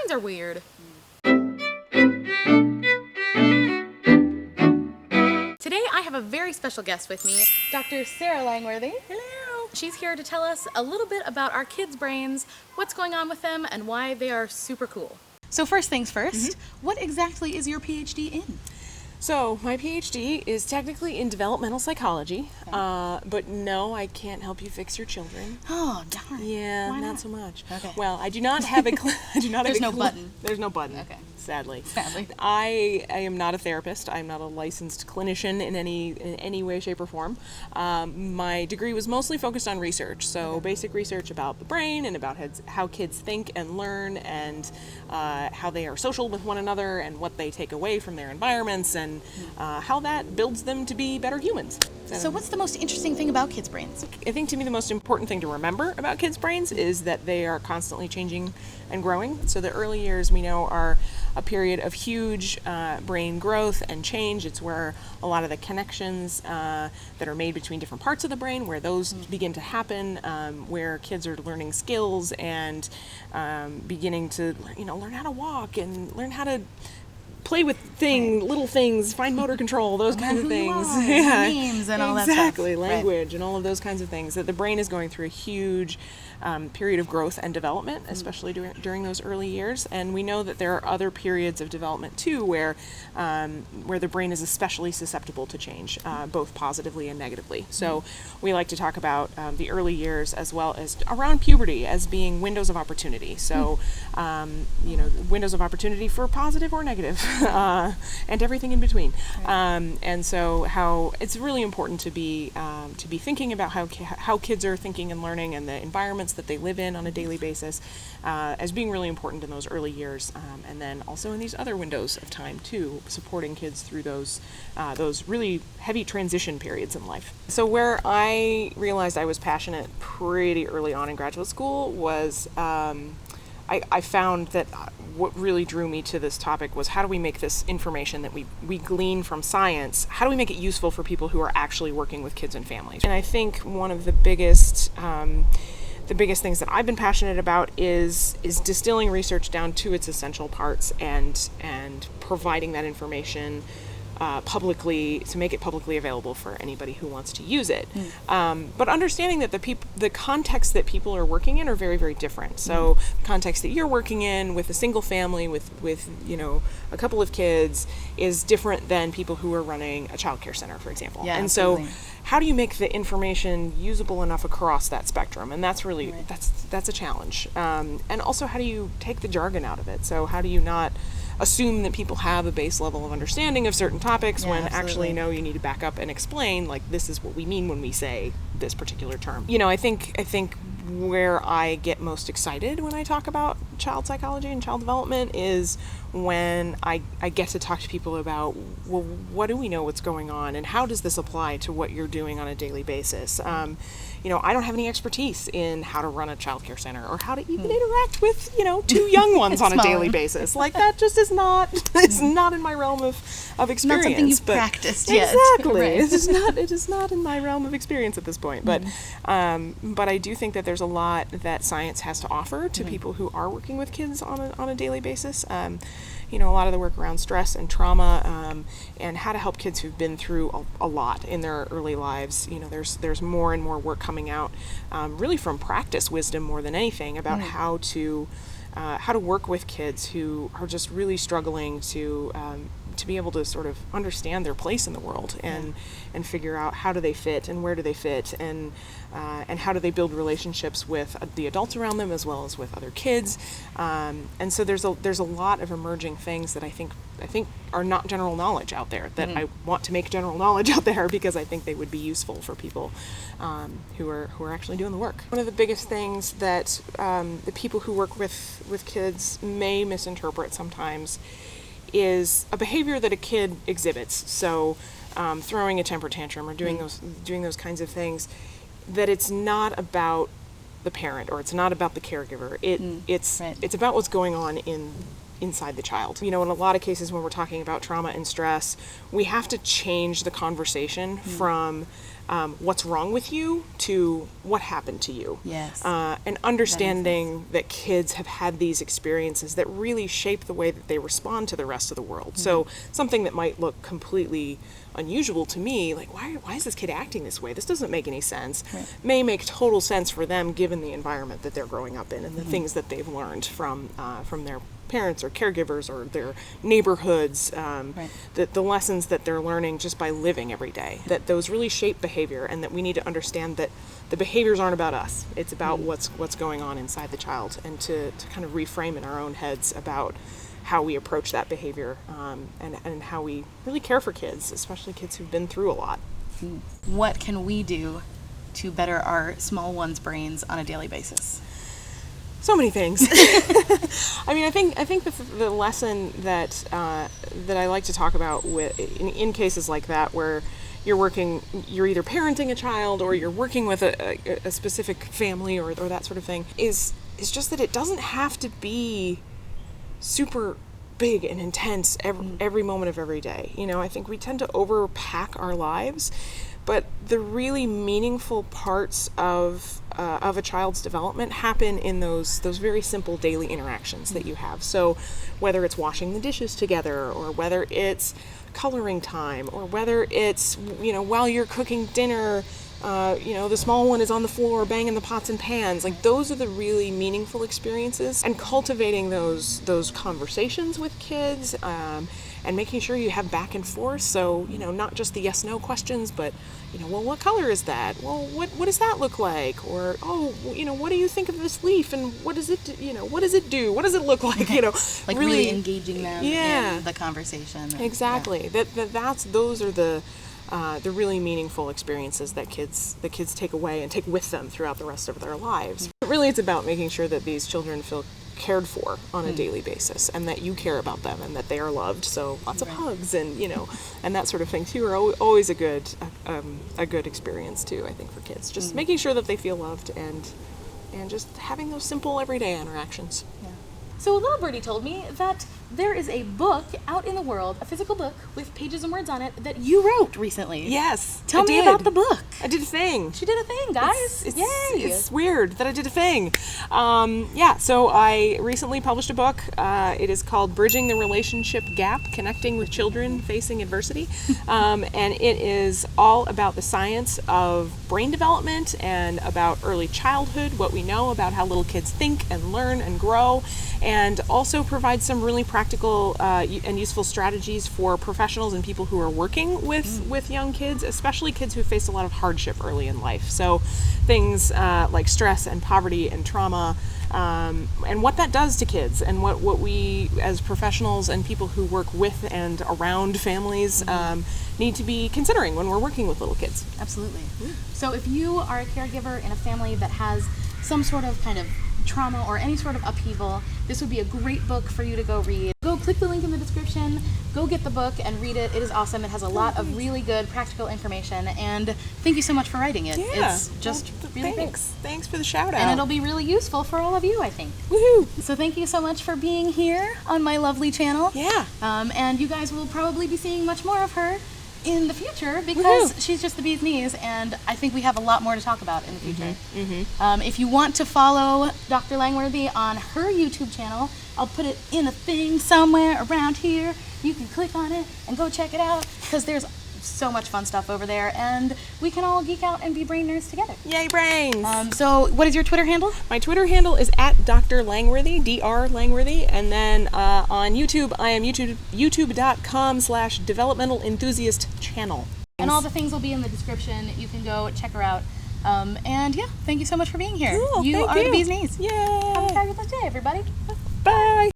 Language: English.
brains are weird. Today I have a very special guest with me, Dr. Sara Langworthy. Hello. She's here to tell us a little bit about our kids' brains, what's going on with them, and why they are super cool. So first things first, what exactly is your PhD in? So my PhD is technically in developmental psychology, but no, I can't help you fix your children. Oh, darn. Yeah, Why not so much. Okay. Well, I do not have a. There's no button. There's no button. Okay. Sadly. Sadly. I am not a therapist. I'm not a licensed clinician in any way, shape, or form. My degree was mostly focused on research, so basic research about the brain and about how kids think and learn, and how they are social with one another, and what they take away from their environments, and how that builds them to be better humans. So what's the most interesting thing about kids' brains? I think to me the most important thing to remember about kids' brains is that they are constantly changing and growing. So the early years we know are a period of huge brain growth and change. It's where a lot of the connections that are made between different parts of the brain, where those begin to happen, where kids are learning skills and beginning to learn how to walk and learn how to play with little things, fine motor control, those kinds of things. Names and all that stuff. Exactly, language and all of those kinds of things. That the brain is going through a huge period of growth and development, especially during those early years. And we know that there are other periods of development too, where the brain is especially susceptible to change, both positively and negatively. So we like to talk about the early years as well as around puberty as being windows of opportunity. So windows of opportunity for positive or negative, and everything in between. And so how it's really important to be thinking about how kids are thinking and learning, and the environments that they live in on a daily basis, as being really important in those early years, and then also in these other windows of time too, supporting kids through those really heavy transition periods in life. So where I realized I was passionate pretty early on in graduate school was I found that what really drew me to this topic was how do we make this information that we glean from science, how do we make it useful for people who are actually working with kids and families? And I think one of the biggest things that I've been passionate about is distilling research down to its essential parts and providing that information publicly, to make it publicly available for anybody who wants to use it. But understanding that the context that people are working in are very, very different. So the context that you're working in with a single family with a couple of kids is different than people who are running a child care center, for example. Yeah, and absolutely. so how do you make the information usable enough across that spectrum? And that's really, that's a challenge. And also, how do you take the jargon out of it? So how do you not assume that people have a base level of understanding of certain topics when actually no, you need to back up and explain, like, this is what we mean when we say this particular term. I think where I get most excited when I talk about child psychology and child development is when I get to talk to people about, well, what do we know what's going on, and how does this apply to what you're doing on a daily basis? I don't have any expertise in how to run a child care center or how to even interact with, two young ones on a daily basis. Like, that just is not, it's not in my realm of experience. Not something you've practiced yet. Exactly. Right. It is not in my realm of experience at this point. But I do think that there's a lot that science has to offer to people who are working with kids on a daily basis. A lot of the work around stress and trauma, and how to help kids who've been through a lot in their early lives. There's more and more work coming out, really from practice wisdom more than anything, about how to work with kids who are just really struggling to be able to sort of understand their place in the world and figure out how do they fit and where do they fit, and how do they build relationships with the adults around them as well as with other kids. And so there's a lot of emerging things that I think are not general knowledge out there that I want to make general knowledge out there, because I think they would be useful for people who are actually doing the work. One of the biggest things that the people who work with kids may misinterpret sometimes is a behavior that a kid exhibits. So throwing a temper tantrum or doing those kinds of things, that it's not about the parent or it's not about the caregiver. It's about what's going on in inside the child. In a lot of cases when we're talking about trauma and stress, we have to change the conversation from what's wrong with you to what happened to you. Yes. And understanding that kids have had these experiences that really shape the way that they respond to the rest of the world. So something that might look completely unusual to me, like why is this kid acting this way? This doesn't make any sense. Right. May make total sense for them given the environment that they're growing up in and the things that they've learned from their parents or caregivers or their neighborhoods, the lessons that they're learning just by living every day, that those really shape behavior, and that we need to understand that the behaviors aren't about us. It's about what's going on inside the child, and to kind of reframe in our own heads about how we approach that behavior, and how we really care for kids, especially kids who've been through a lot. What can we do to better our small ones' brains on a daily basis? So many things. I mean, I think the lesson that I like to talk about in cases like that, where you're either parenting a child or you're working with a specific family or that sort of thing, is just that it doesn't have to be super big and intense every moment of every day. I think we tend to overpack our lives, but the really meaningful parts of a child's development happen in those very simple daily interactions that you have. So whether it's washing the dishes together, or whether it's coloring time, or whether it's while you're cooking dinner, the small one is on the floor banging the pots and pans. Like, those are the really meaningful experiences, and cultivating those conversations with kids, and making sure you have back and forth. So, not just the yes/no questions, but, well, what color is that? Well, what does that look like? Or, what do you think of this leaf? And what does it do? What does it do? What does it look like? Like really engaging them in the conversation. Exactly. Those are the really meaningful experiences that kids take away and take with them throughout the rest of their lives. But really, it's about making sure that these children feel cared for on a daily basis, and that you care about them, and that they are loved. So lots of hugs and and that sort of thing too are always a good experience too, I think, for kids. Just making sure that they feel loved, and just having those simple everyday interactions. Yeah. So a little birdie told me that there is a book out in the world, a physical book with pages and words on it, that you wrote recently. Yes, Tell me about the book. I did a thing. She did a thing, guys. Yay! It's weird that I did a thing. So I recently published a book. It is called Bridging the Relationship Gap, Connecting with Children Facing Adversity. And it is all about the science of brain development and about early childhood, what we know about how little kids think and learn and grow, and also provides some really practical and useful strategies for professionals and people who are working with young kids, especially kids who face a lot of hardship early in life. So things like stress and poverty and trauma, and what that does to kids, and what we as professionals and people who work with and around families need to be considering when we're working with little kids. Absolutely. So if you are a caregiver in a family that has some sort of kind of trauma or any sort of upheaval, this would be a great book for you to go read. Go click the link in the description, go get the book and read it. It is awesome. It has a lot of really good practical information, and thank you so much for writing it. Yeah. It's just really great. Thanks for the shout out. And it'll be really useful for all of you, I think. Woohoo! So thank you so much for being here on my lovely channel. Yeah. And you guys will probably be seeing much more of her in the future, because she's just the bee's knees, and I think we have a lot more to talk about in the future. If you want to follow Dr. Langworthy on her YouTube channel, I'll put it in a thing somewhere around here. You can click on it and go check it out, because there's so much fun stuff over there, and we can all geek out and be brain nerds together. Yay, brains! So what is your Twitter handle? My Twitter handle is @Dr. Langworthy, Dr. Langworthy, and then on YouTube, I am youtube.com/Developmental Enthusiast channel. And all the things will be in the description. You can go check her out. And yeah, thank you so much for being here. Cool, you thank are the bee's knees. Yay! Have a fabulous day, everybody. Bye!